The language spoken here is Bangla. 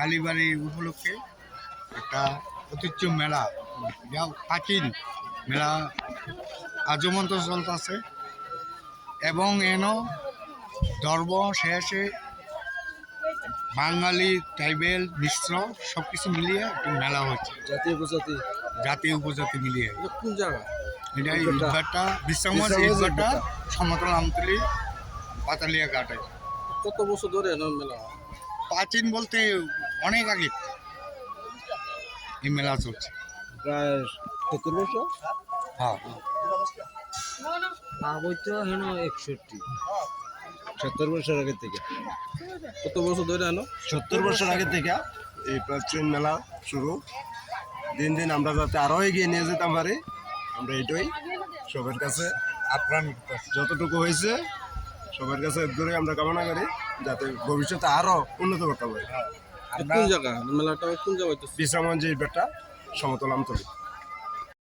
কালীবাড়ি উপলক্ষে একটা ঐতিহ্য মেলা, যা প্রাচীন মেলা আজমন্ত চলতেছে এবং ধর্ম শেষে বাঙালি ট্রাইবেল মিশ্র সব কিছু মিলিয়ে একটি মেলা হচ্ছে, জাতি উপজাতি মিলিয়ে। কোন জায়গা? এটা ইটভাটা বিশ্রামগঞ্জ, ইটভাটা সমতল আমতলী পাতালিয়াঘাটে। কত বছর ধরে মেলা? প্রাচীন বলতে অনেক আগে এই মেলা চলছে, প্রায় 70 বছর। হ্যাঁ। বইতো 70 বছর আগে থেকে। কত বছর ধরে 70 বছর আগে থেকে এই প্রাচীন মেলা শুরু। দিন দিন আমরা যাতে আরো এগিয়ে নিয়ে যেতে পারি, আমরা এটাই সবার কাছে আপ্রাণ যতটুকু হয়েছে সবার কাছে দূরে আমরা কামনা করি, যাতে ভবিষ্যতে আরো উন্নত করতে পারি। কোন জায়গা মেলাটা? কোন জায়গায়? বিশ্রামগঞ্জ, ইটভাটা সমতল আমতলী।